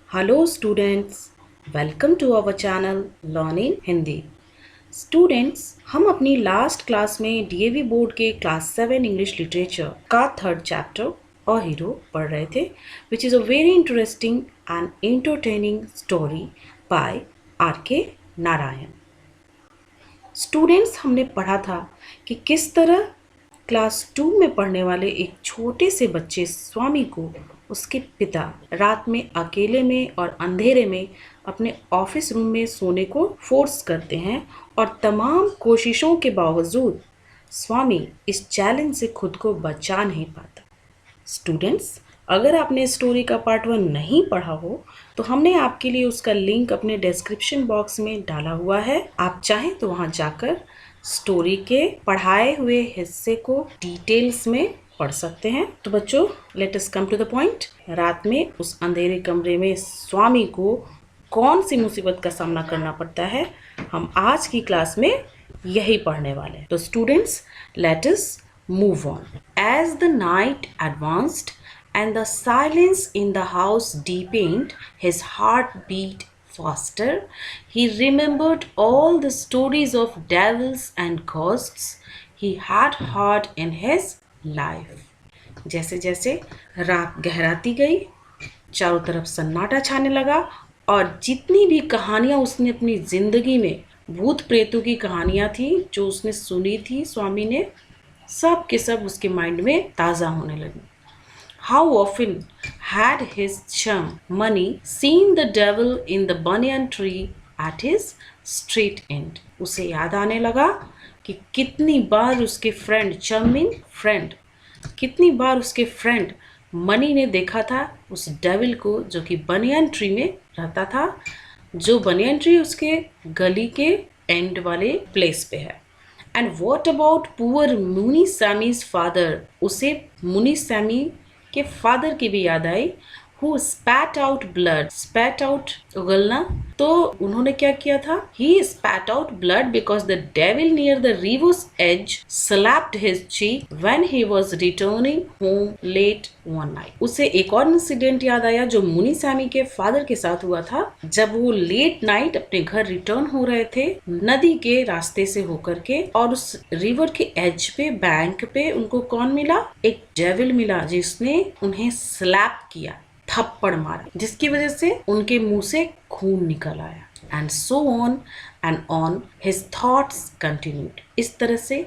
Hello students, welcome to our channel Learning Hindi। Students, हम अपनी last class में DAV board के class 7 English literature का third chapter और हीरो पढ़ रहे थे, which is a very interesting and entertaining story by R K. Narayan. Students, हमने पढ़ा था कि किस तरह क्लास 2 में पढ़ने वाले एक छोटे से बच्चे स्वामी को उसके पिता रात में अकेले में और अंधेरे में अपने ऑफिस रूम में सोने को फोर्स करते हैं और तमाम कोशिशों के बावजूद स्वामी इस चैलेंज से खुद को बचा नहीं पाता। स्टूडेंट्स, अगर आपने स्टोरी का पार्ट 1 नहीं पढ़ा हो तो हमने आपके लिए उसका लिंक अपने डिस्क्रिप्शन बॉक्स में डाला हुआ है। आप चाहें तो वहां जाकर स्टोरी के पढ़ाए हुए हिस्से को डिटेल्स में पढ़ सकते हैं। तो बच्चों, let us come to the point. रात में उस अंधेरे कमरे में स्वामी को कौन सी मुसीबत का सामना करना पड़ता है, हम आज की क्लास में यही पढ़ने वाले हैं। तो students, let us move on. As the night advanced and the silence in the house deepened, his heart beat faster. He remembered all the stories of devils and ghosts he had heard in his life. जैसे जैसे रात गहराती गई, चारों तरफ सन्नाटा छाने लगा और जितनी भी कहानियां उसने अपनी जिंदगी में भूत प्रेतों की कहानियां थी जो उसने सुनी थी स्वामी ने, सब के सब उसके माइंड में ताज़ा होने लगी। How often had his chum Money seen the devil in the banyan tree at his street end? उसे याद आने लगा कि कितनी बार उसके फ्रेंड कितनी बार उसके फ्रेंड मनी ने देखा था उस डेविल को जो कि बनियान ट्री में रहता था, जो बनियान ट्री उसके गली के एंड वाले प्लेस पे है। And what about poor Muni Sami's father? उसे मुनी सैमी के फादर की भी याद आई। Who spat out blood, spat out उगलना, तो उन्होंने क्या किया था? He spat out blood because the devil near the river's edge slapped his cheek when he was returning home late one night. उसे एक और इंसिडेंट याद आया जो मुनी सैमी के फादर के साथ हुआ था, जब वो लेट नाइट अपने घर रिटर्न हो रहे थे नदी के रास्ते से होकर के, और उस रिवर के एज पे, बैंक पे उनको कौन मिला? एक डेविल मिला जिसने उन्हें स्लैप किया, थप्पड़ मारा, जिसकी वजह से उनके मुंह से खून निकल आया। And so on and on his thoughts continued. इस तरह से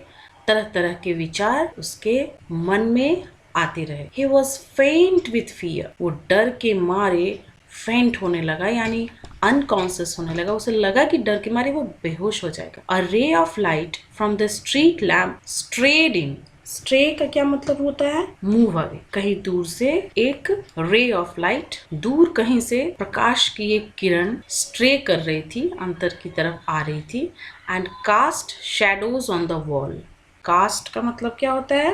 तरह तरह के विचार उसके मन में आते रहे। ही वॉज फेंट विथ फियर, वो डर के मारे फेंट होने लगा, यानी अनकॉन्शियस होने लगा। उसे लगा कि डर के मारे वो बेहोश हो जाएगा। A ray of light from the street lamp strayed in. Stray का क्या मतलब होता है? Move away. कहीं दूर से एक रे ऑफ लाइट, दूर कहीं से प्रकाश की एक किरण स्ट्रे कर रही थी, अंतर की तरफ आ रही थी। And cast shadows on the wall. Cast का मतलब क्या होता है?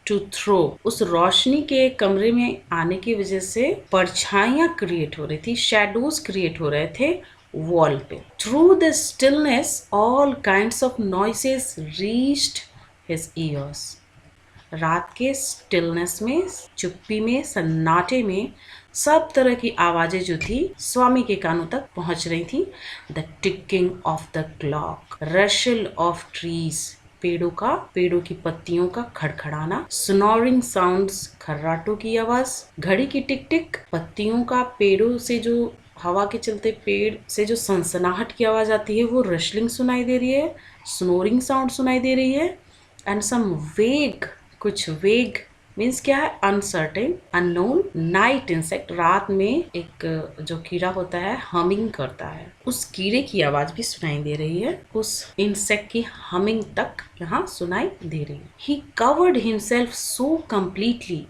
To throw. उस रोशनी के कमरे में आने की वजह से परछाइयां क्रिएट हो रही थी, शैडोज क्रिएट हो रहे थे वॉल पे। Through the stillness all kinds of noises reached his years. रात के स्टिलनेस में, चुप्पी में, सन्नाटे में सब तरह की आवाजें जो थी स्वामी के कानों तक पहुंच रही थी। The ticking of the clock, रशल of trees, पेड़ों की पत्तियों का खड़खड़ाना, स्नोरिंग साउंड्स, खर्राटों की आवाज, घड़ी की टिक टिक, पत्तियों का पेड़ों से जो हवा के चलते पेड़ से जो सनसनाहट की आवाज आती है वो रशलिंग सुनाई दे रही है, स्नोरिंग साउंड सुनाई दे रही है। एंड सम वेग, कुछ वेग मीन्स क्या है? अनसर्टेन, अननोन नाइट इंसेक्ट, रात में एक जो कीड़ा होता है हमिंग करता है, उस कीड़े की आवाज भी सुनाई दे रही है, उस इंसेक्ट की हमिंग तक यहाँ सुनाई दे रही है। He covered himself so completely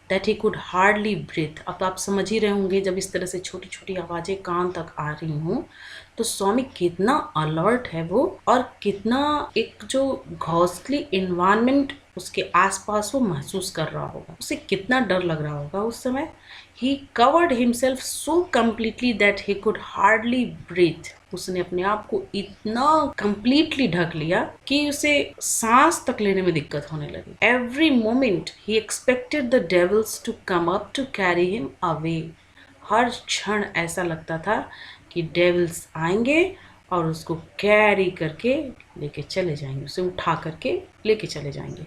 that he could hardly breathe. अब आप समझ ही रहे होंगे, जब इस तरह से छोटी छोटी आवाजें कान तक आ रही हों तो स्वामी कितना अलर्ट है वो, और कितना एक जो घोंसली इन्वायरमेंट उसके आसपास वो महसूस कर रहा होगा, उसे कितना डर लग रहा होगा उस समय। He covered himself so completely that he could hardly breathe. उसने अपने आप को इतना कंप्लीटली ढक लिया कि उसे सांस तक लेने में दिक्कत होने लगी। Every moment he expected the devils to come up to carry him away. हर क्षण ऐसा लगता था कि डेविल्स आएंगे और उसको कैरी करके लेके चले जाएंगे, उसे उठा करके लेके चले जाएंगे।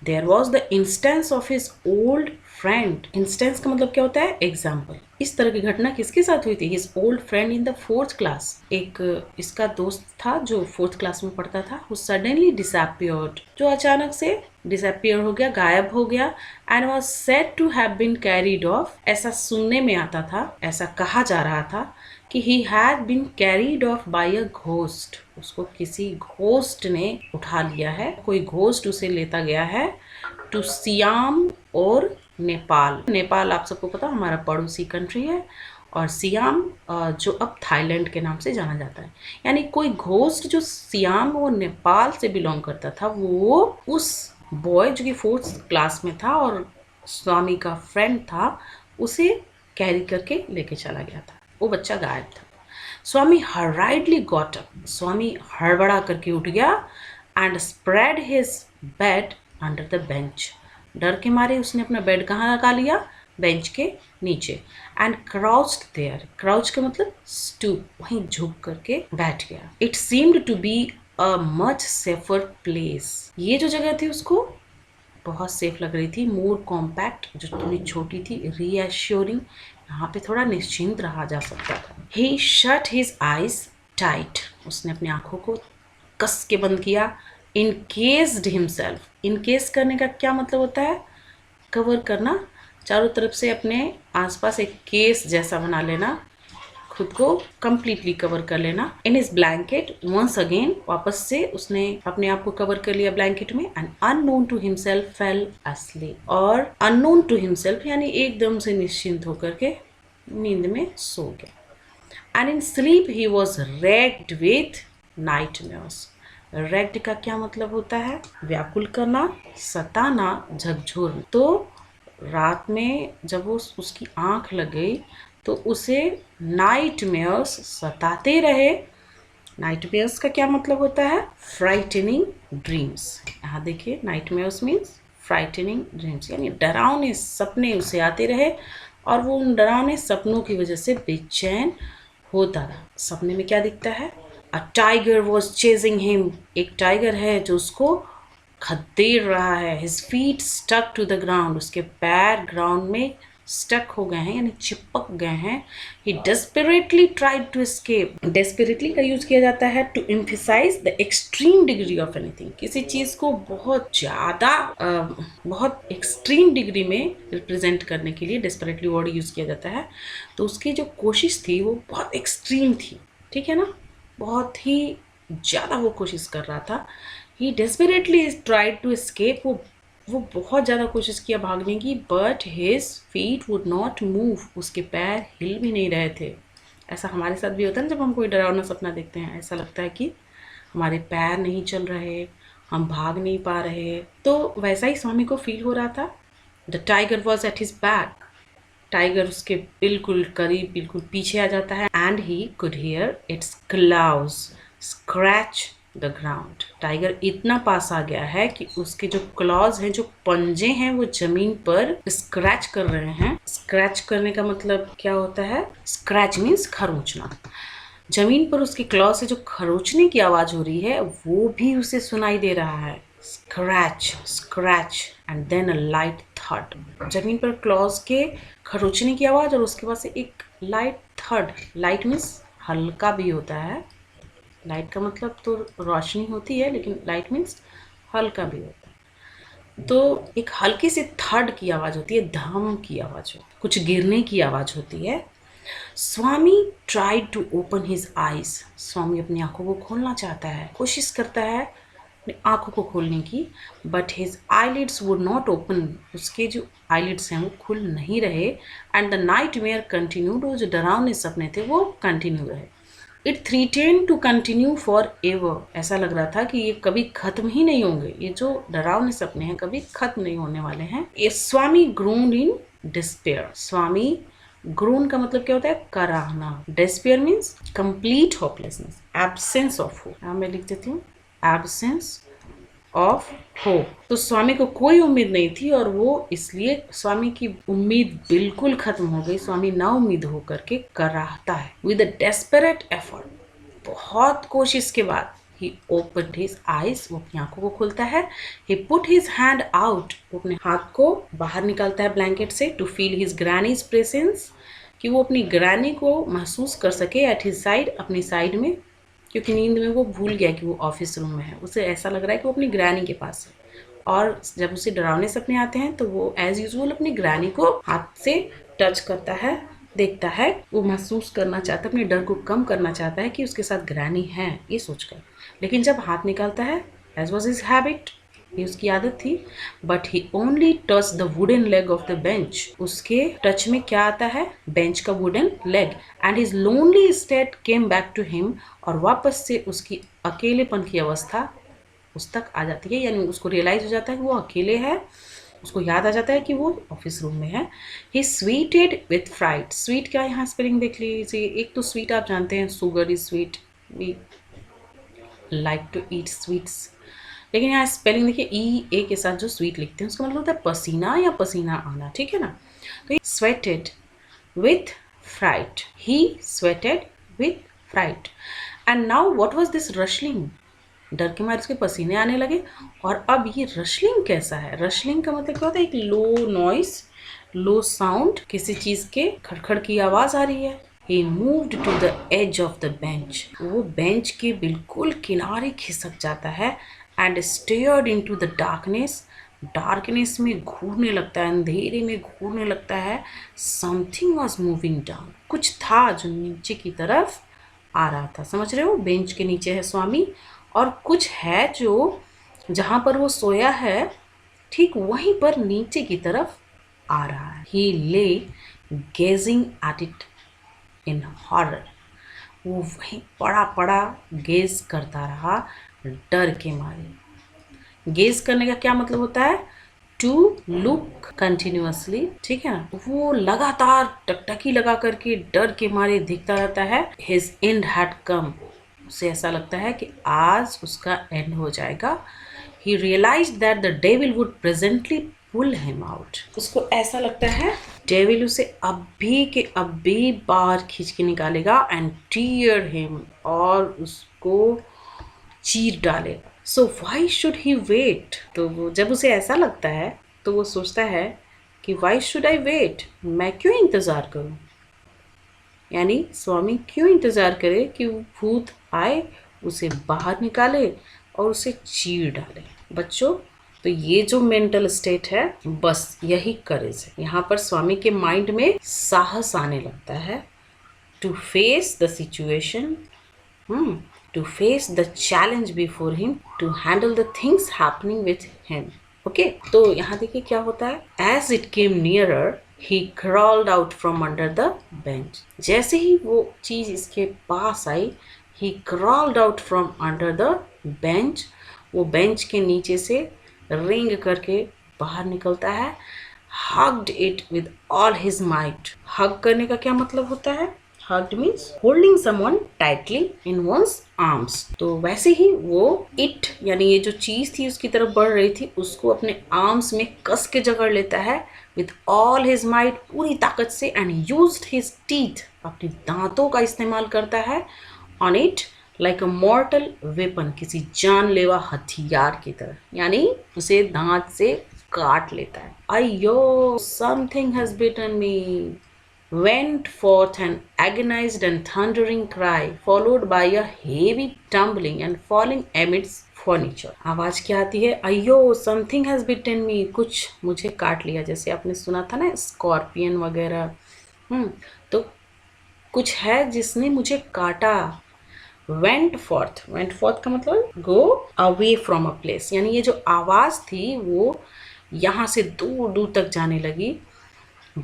There was the instance of his old friend. Instance का मतलब क्या होता है? एग्जाम्पल। इस तरह की घटना किसके साथ हुई थी? His old friend in the 4th class. एक इसका दोस्त था जो 4th क्लास में पढ़ता था, हु सडनली डिसअपियर्ड, जो अचानक से डिसअपियर हो गया, गायब हो गया। And was said to have been carried off. ऐसा सुनने में आता था, ऐसा कहा जा रहा था कि he had been carried off by a ghost। उसको किसी घोस्ट ने उठा लिया है, कोई घोस्ट उसे लेता गया है टू सियाम और नेपाल। नेपाल आप सबको पता हमारा पड़ोसी कंट्री है, और सियाम जो अब थाईलैंड के नाम से जाना जाता है। यानी कोई घोस्ट जो सियाम और नेपाल से बिलोंग करता था, वो उस बॉय जो कि 4th क्लास में था और स्वामी का फ्रेंड था, उसे कैरी करके लेके चला गया था। वो बच्चा गायब था। स्वामी हराइडली गॉट अप। स्वामी हड़बड़ा करके उठ गया and spread his bed under the bench. डर के मारे उसने अपना बेड कहाँ लगा लिया? बेंच के नीचे। And क्राउच्ड there. क्राउच का मतलब स्टूप, वहीं झुक करके बैठ गया। It seemed to be a much safer place. ये जो जगह थी उसको बहुत सेफ लग रही थी। मोर कॉम्पैक्ट, जो थोड़ी छोटी थी। रीएश्योरिंग, यहाँ पे थोड़ा निश्चिंत रहा जा सकता था। ही शट हिज आईज टाइट। उसने अपनी आंखों को कस के बंद किया। Encased himself. इनकेस करने का क्या मतलब होता है? कवर करना, चारों तरफ से अपने आसपास एक केस जैसा बना लेना, खुद को कंप्लीटली कवर कर लेना। In his blanket once again, वापस से उसने अपने आप को कवर कर लिया ब्लैंकेट में। And unknown to himself fell asleep. और अननोन टू हिमसेल्फ यानी एकदम से निश्चिंत होकर के नींद में सो गया। And in sleep he was raked with nightmares. Raked का क्या मतलब होता है? व्याकुल करना, सताना, झकझोरना। तो रात में जब वो उसकी आंख लग गई तो उसे नाइटमेयर्स सताते रहे। नाइटमेयर्स का क्या मतलब होता है? Frightening dreams. यहाँ देखिए, नाइटमेयर्स मीन्स फ्राइटनिंग ड्रीम्स, यानी डरावने सपने उसे आते रहे और वो उन डरावने सपनों की वजह से बेचैन होता रहा। सपने में क्या दिखता है? A tiger was chasing him. एक टाइगर है जो उसको खदेड़ रहा है। His feet stuck to the ground. उसके पैर ग्राउंड में स्टक हो गए हैं, यानी चिपक गए हैं। He desperately tried to escape. Desperately का यूज किया जाता है to emphasise the extreme degree of anything. किसी चीज को बहुत ज्यादा बहुत एक्सट्रीम डिग्री में रिप्रेजेंट करने के लिए डेस्परेटली वर्ड यूज किया जाता है। तो उसकी जो कोशिश थी वो बहुत एक्सट्रीम थी, ठीक है ना, बहुत ही ज्यादा वो कोशिश कर रहा था। ही डेस्परेटली ट्राइड टू एस्केप। वो बहुत ज़्यादा कोशिश किया भागने की, but his feet would not move. उसके पैर हिल भी नहीं रहे थे। ऐसा हमारे साथ भी होता है ना, जब हम कोई डरावना सपना देखते हैं, ऐसा लगता है कि हमारे पैर नहीं चल रहे, हम भाग नहीं पा रहे। तो वैसा ही स्वामी को फील हो रहा था। The tiger was at his back. Tiger उसके बिल्कुल करीब, बिल्कुल पीछे आ जाता है। And he could hear its claws scratch the ground. Tiger इतना पास आ गया है कि उसके जो क्लॉज हैं, जो पंजे हैं, वो जमीन पर स्क्रैच कर रहे हैं। स्क्रैच करने का मतलब क्या होता है? स्क्रैच मीन्स खरोंचना। जमीन पर उसके क्लॉज से जो खरोंचने की आवाज हो रही है वो भी उसे सुनाई दे रहा है। Scratch scratch and then a light thud. जमीन पर क्लॉज के खरोंचने की आवाज और उसके बाद से एक लाइट थड। लाइट मीन्स हल्का भी होता है। लाइट का मतलब तो रोशनी होती है, लेकिन लाइट मीन्स हल्का भी होता है। तो एक हल्की सी थर्ड की आवाज़ होती है, धम की आवाज़ होती है, कुछ गिरने की आवाज़ होती है। Swami tried to open his eyes. Swami अपनी आंखों को खोलना चाहता है, कोशिश करता है अपनी आंखों को खोलने की, but his eyelids would not open. उसके जो आईलिड्स हैं वो खुल नहीं रहे। And the nightmare continued. वो जो डरावने सपने थे वो कंटिन्यू रहे। It threaten to continue for ever. ऐसा लग रहा था कि ये कभी खत्म ही नहीं होंगे, ये जो डरावने सपने हैं कभी खत्म नहीं होने वाले हैं। ये Swami groan in despair. Swami groan का मतलब क्या होता है? कराहना। Despair means complete hopelessness, absence of hope. मैं लिख देती हूँ एब्सेंस ऑफ होप। तो स्वामी को कोई उम्मीद नहीं थी और वो इसलिए स्वामी की उम्मीद बिल्कुल खत्म हो गई। स्वामी ना उम्मीद होकर के कराहता है विद अ डेस्परेट एफर्ट। बहुत कोशिश के बाद he opened his eyes, वो अपनी आंखों को खोलता है। he put his hand out, वो अपने हाथ को बाहर निकालता है ब्लैंकेट से, to feel his granny's presence, कि वो अपनी ग्रैनी को महसूस कर सके at his side, अपनी साइड में, क्योंकि नींद में वो भूल गया कि वो ऑफिस रूम में है। उसे ऐसा लग रहा है कि वो अपनी ग्रैनी के पास है, और जब उसे डरावने सपने आते हैं तो वो एज यूजुअल अपनी ग्रैनी को हाथ से टच करता है, देखता है। वो महसूस करना चाहता है, अपने डर को कम करना चाहता है कि उसके साथ ग्रैनी है, ये सोचकर। लेकिन जब हाथ निकालता है, एज वॉज हिज हैबिट, ये उसकी आदत थी, but he only touch the wooden leg of the bench. उसके टच में क्या आता है? बेंच का wooden leg. And his lonely state came back to him, और वापस से उसकी अकेलेपन की अवस्था उस तक आ जाती है, यानी उसको रियलाइज हो जाता है कि वो अकेले है। उसको याद आ जाता है कि वो ऑफिस रूम में है। ही स्वीटेड विथ फ्राइट। स्वीट क्या, यहाँ स्पेलिंग देख लीजिए। एक तो स्वीट आप जानते हैं, sugar is sweet, we like to eat sweets. लेकिन यहाँ स्पेलिंग देखिए, ई ए के साथ जो स्वीट लिखते हैं उसका मतलब होता है पसीना या पसीना आना, ठीक है ना। तो sweated with fright, he sweated with fright. And now what was this rustling? डर के मारे उसके पसीने आने लगे। और अब ये रशलिंग कैसा है? रशलिंग का मतलब क्या होता है? एक लो नॉइस, लो साउंड, किसी चीज के खड़खड़ की आवाज आ रही है। He moved to the edge of the bench. वो बेंच के बिल्कुल किनारे खिसक जाता है। And stared into the darkness. Darkness में घूरने लगता है, अंधेरे में घूरने लगता है। Something was moving down. कुछ था जो नीचे की तरफ आ रहा था। समझ रहे हो? बेंच के नीचे है स्वामी, और कुछ है जो जहां पर वो सोया है ठीक वहीं पर नीचे की तरफ आ रहा है। He lay gazing at it in horror. वो वहीं पड़ा पड़ा गेज करता रहा डर के मारे। गेज करने का क्या मतलब होता है? टू लुक कंटिन्यूअसली, ठीक है ना। वो लगातार टकटकी लगा करके डर के मारे दिखता रहता है। His and had come. उसे ऐसा लगता है कि आज उसका एंड हो जाएगा। He realise that the devil would presently pull him out. उसको ऐसा लगता है डेविल उसे अभी के अभी बाहर खींच के निकालेगा, एंड टीयर हिम, और उसको चीर डालेगा। सो वाई शुड ही वेट? तो वो जब उसे ऐसा लगता है तो वो सोचता है कि वाई शुड आई वेट, मैं क्यों इंतज़ार करूं? यानी स्वामी क्यों इंतज़ार करे कि वो भूत आए, उसे बाहर निकाले और उसे चीर डाले। बच्चों, तो ये जो मेंटल स्टेट है, बस यही करेज है। यहाँ पर स्वामी के माइंड में साहस आने लगता है to face the situation, to face the challenge before him, to handle the things happening with him. Okay, तो यहाँ देखिए क्या होता है। As it came nearer he crawled out from under the bench. जैसे ही वो चीज इसके पास आई, he crawled out from under the bench. वो बेंच के नीचे से रेंग करके बाहर निकलता है। Hugged it with all his might. हग करने का क्या मतलब होता है? Hugged means holding someone tightly in one's arms. तो वैसे ही वो इट, यानी ये जो चीज थी उसकी तरफ बढ़ रही थी, उसको अपने आर्म्स में कस के जकड़ लेता है विद ऑल हिज माइट, पूरी ताकत से, एंड यूज्ड हिज टीथ, अपने दांतों का इस्तेमाल करता है, on it like a मॉर्टल weapon, किसी जानलेवा हथियार की तरह, यानी उसे दांत से काट लेता है। अयो, something has bitten me, went forth an agonized and thundering cry, followed by a heavy tumbling and falling amidst furniture. आवाज क्या आती है? अयो, something has bitten me, कुछ मुझे काट लिया। जैसे आपने सुना था ना स्कॉर्पियन वगैरह, तो कुछ है जिसने मुझे काटा। went forth का मतलब go away from a place, यानी ये जो आवाज थी वो यहाँ से दूर दूर तक जाने लगी,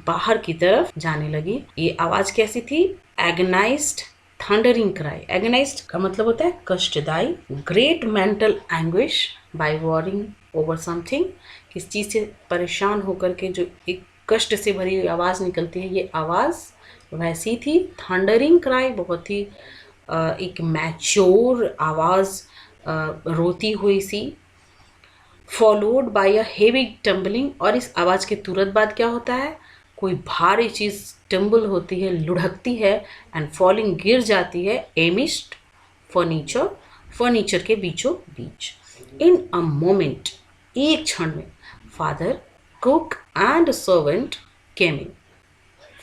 बाहर की तरफ जाने लगी। ये आवाज कैसी थी? एगनाइज्ड थंडरिंग क्राई, एगनाइज्ड का मतलब होता है कष्टदायी, great mental anguish by worrying over something, किस चीज़ से परेशान होकर के जो एक कष्ट से भरी हुई आवाज़ निकलती है, ये आवाज़ वैसी थी। थंडरिंग क्राई बहुत ही एक मैच्योर आवाज़, रोती हुई सी। Followed by a heavy tumbling, और इस आवाज़ के तुरंत बाद क्या होता है, कोई भारी चीज़ टम्बल होती है, लुढ़कती है, एंड फॉलिंग गिर जाती है एमिस्ट फर्नीचर, फर्नीचर के बीचों बीच। इन अ मोमेंट, एक क्षण में, father cook and servant came in,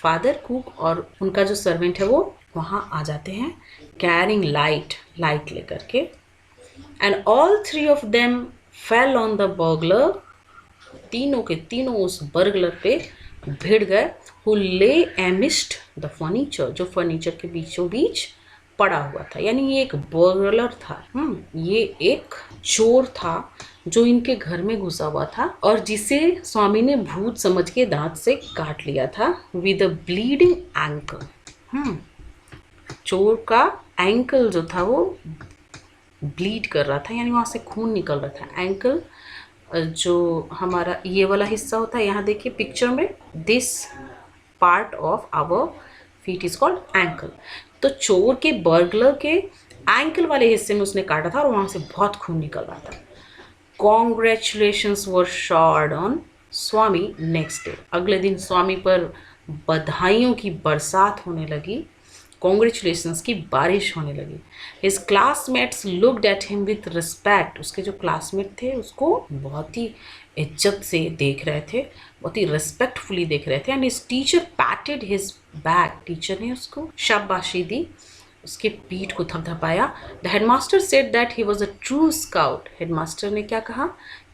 father cook और उनका जो सर्वेंट है वो वहाँ आ जाते हैं, कैरिंग लाइट, लाइट लेकर के, and all three of them fell on the burglar, तीनों के तीनों उस बर्गलर पे भिड़ गए, हु ले एमिस्ट द फर्नीचर, जो फर्नीचर के बीचों बीच पड़ा हुआ था। यानी ये एक बर्गलर था, ये एक चोर था जो इनके घर में घुसा हुआ था और जिसे स्वामी ने भूत समझ के दांत से काट लिया था, विद अ ब्लीडिंग एंकल। चोर का एंकल जो था वो ब्लीड कर रहा था, यानी वहाँ से खून निकल रहा था। एंकल जो हमारा ये वाला हिस्सा होता है, यहाँ देखिए पिक्चर में, this part of our feet is called ankle. तो चोर के बर्गलर के एंकल वाले हिस्से में उसने काटा था और वहाँ से बहुत खून निकल रहा था। Congratulations were shard on Swami next day, अगले दिन स्वामी पर बधाइयों की बरसात होने लगी, कॉन्ग्रेचुलेशंस की बारिश होने लगी। His classmates looked at him with respect, उसके जो क्लासमेट थे उसको बहुत ही इज्जत से देख रहे थे, बहुत ही रिस्पेक्टफुली देख रहे थे। And his teacher patted his back, teacher ने उसको शाबाशी दी, उसके पीठ को थपथपाया। The headmaster said that he was a true scout, headmaster ने क्या कहा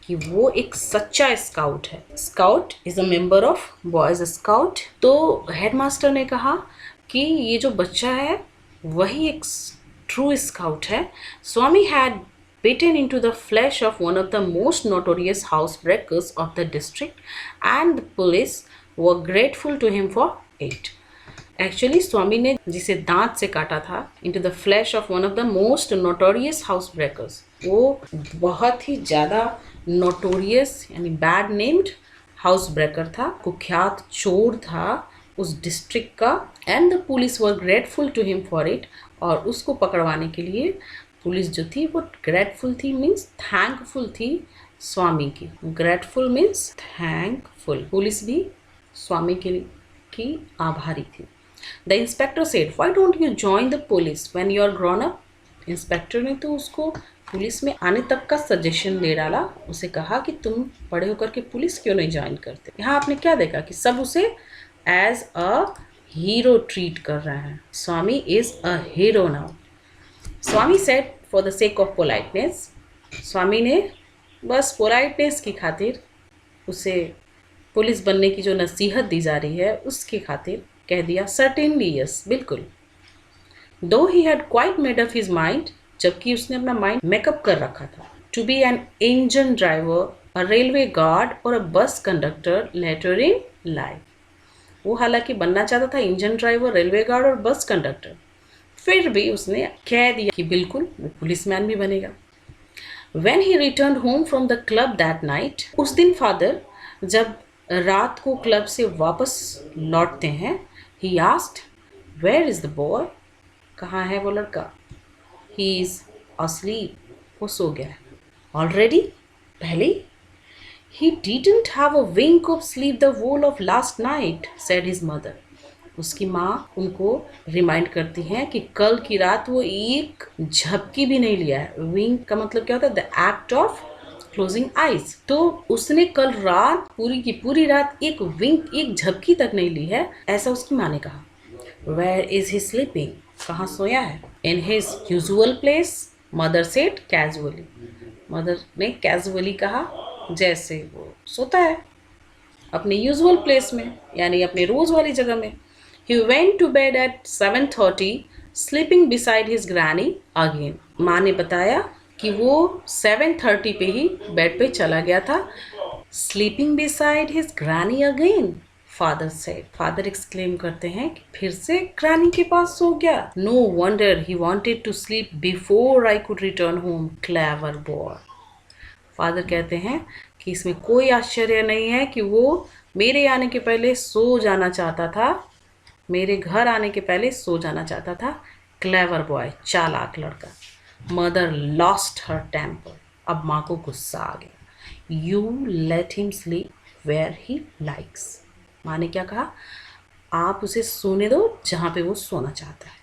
कि वो एक सच्चा स्काउट है। Scout is a member of boys scout. तो हेडमास्टर ने कहा कि ये जो बच्चा है वही एक ट्रू स्काउट है। स्वामी had bitten into the flesh of one of the most notorious housebreakers of the district and the police were grateful to him for it. Actually Swami ने जिसे दांत से काटा था, into the flesh of one of the most notorious housebreakers, वो बहुत ही ज़्यादा notorious यानी बैड नेम्ड हाउस ब्रेकर था, कुख्यात चोर था उस डिस्ट्रिक्ट का। And the police were grateful to him for it, और उसको पकड़वाने के लिए पुलिस जो थी वो ग्रेटफुल थी, मीन्स थैंकफुल थी स्वामी की। ग्रेटफुल मीन्स थैंकफुल, पुलिस भी स्वामी की आभारी थी। The inspector said, why don't you join the police when you are grown up, inspector ने तो उसको पुलिस में आने तक का सजेशन दे डाला, उसे कहा कि तुम बड़े होकर के पुलिस क्यों नहीं ज्वाइन करते। यहाँ आपने क्या देखा कि सब उसे एज अ हीरो ट्रीट कर रहे हैं। Swami is a hero now. Swami said for the sake of politeness, Swami ने बस पोलाइटनेस की खातिर, उसे पुलिस बनने की जो नसीहत दी जा रही है उसकी खातिर कह दिया सर्टेनली यस, बिल्कुल। Though he had quite made up his mind, जबकि उसने अपना माइंड मेकअप कर रखा था, to be an engine driver, a railway guard और a bus conductor letter in life. वो हालांकि बनना चाहता था इंजन ड्राइवर, रेलवे गार्ड और बस कंडक्टर, फिर भी उसने कह दिया कि बिल्कुल वो पुलिसमैन भी बनेगा। When he returned home from the club that night, उस दिन फादर जब रात को क्लब से वापस लौटते हैं, he asked, where is the boy? कहाँ है वो लड़का? He is asleep, वो सो गया है। Already? पहले? He didn't have a wink of sleep the whole of last night, said his mother. उसकी माँ उनको रिमाइंड करती हैं कि कल की रात वो एक झपकी भी नहीं लिया है। विंक का मतलब क्या होता है? The act of closing eyes. तो उसने कल रात पूरी की पूरी रात एक विंक, एक झपकी तक नहीं ली है, ऐसा उसकी माँ ने कहा। वेयर इज ही स्लीपिंग, कहाँ सोया है? In his usual place, mother said casually, mother ने कैजुअली कहा, जैसे वो सोता है अपने यूजुअल प्लेस में, यानी अपने रोज वाली जगह में। He went to bed at 7:30, sleeping beside his granny again. माँ ने बताया कि वो 7:30 पे ही बेड पे चला गया था, sleeping beside his granny again. Father से फादर एक्सक्लेम करते हैं कि फिर से ग्रैनी के पास सो गया. No wonder he wanted to sleep before I could return home. Clever boy. Father कहते हैं कि इसमें कोई आश्चर्य नहीं है कि वो मेरे आने के पहले सो जाना चाहता था, मेरे घर आने के पहले सो जाना चाहता था. क्लेवर बॉय, चालाक लड़का. Mother lost her temper. अब माँ को गुस्सा आ गया. You let him sleep where he likes. माँ ने क्या कहा? आप उसे सोने दो जहाँ पे वो सोना चाहता है.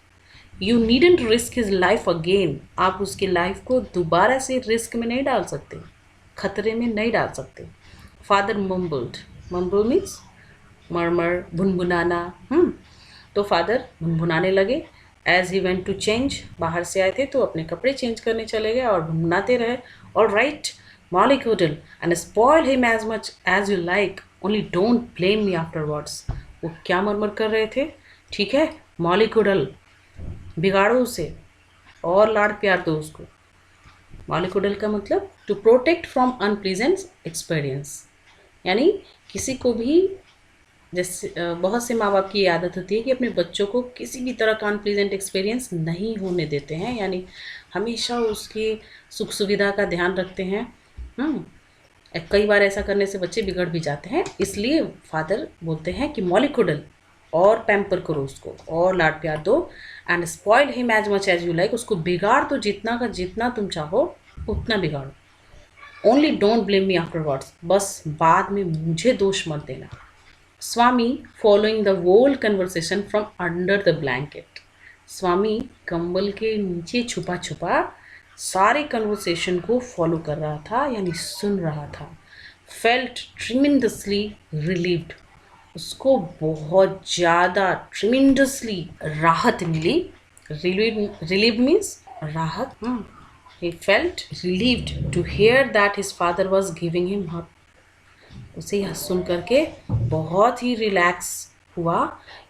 You needn't risk his life again. आप उसकी लाइफ को दोबारा से रिस्क में नहीं डाल सकते, खतरे में नहीं डाल सकते. Father mumbled. Mumble means murmur, भुनभुनाना. तो फादर भुनभुनाने लगे. As he went to change. बाहर से आए थे तो अपने कपड़े चेंज करने चले गए और भुनभुनाते रहे. All right Mollycoddle and spoil him as much as you like. Only don't blame me afterwards. वो क्या मरमर कर रहे थे? ठीक है, Mollycoddle, बिगाड़ो उसे और लाड़ प्यार दो उसको. Mollycoddle का मतलब to protect from unpleasant experience. यानी किसी को भी, जैसे बहुत से माँ बाप की आदत होती है कि अपने बच्चों को किसी भी तरह का अनप्लीजेंट एक्सपीरियंस नहीं होने देते हैं, यानी हमेशा उसकी सुख सुविधा का ध्यान रखते हैं. कई बार ऐसा करने से बच्चे बिगड़ भी जाते हैं. इसलिए फादर बोलते हैं कि Mollycoddle, और पैम्पर करो उसको और लाड प्यार दो. And spoil him as much as you like. उसको बिगाड़ दो जितना का जितना तुम चाहो उतना बिगाड़ो. Only don't blame me afterwards. बस बाद में मुझे दोष मत देना. Swami following the whole conversation from under the blanket. Swami कंबल के नीचे छुपा छुपा सारे कन्वर्सेशन को फॉलो कर रहा था, यानी सुन रहा था. Felt tremendously relieved. उसको बहुत ज़्यादा ट्रिमेंडसली राहत मिली. रिलीव्ड मीन्स राहत. He felt relieved to hear that his father was giving him hug. उसे यह सुन करके बहुत ही रिलैक्स हुआ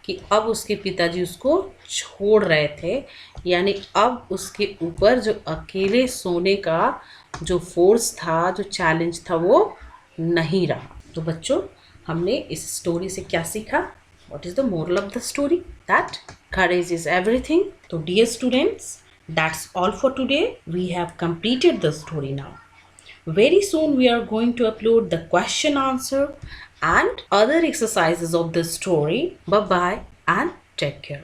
कि अब उसके पिताजी उसको छोड़ रहे थे, यानी अब उसके ऊपर जो अकेले सोने का जो फोर्स था, जो चैलेंज था, वो नहीं रहा. तो बच्चों, हमने इस स्टोरी से क्या सीखा? What is the moral of the story? That courage is everything. So dear students, that's all for today. We have completed the story now. Very soon we are going to upload the question answer and other exercises of the story. Bye bye and take care.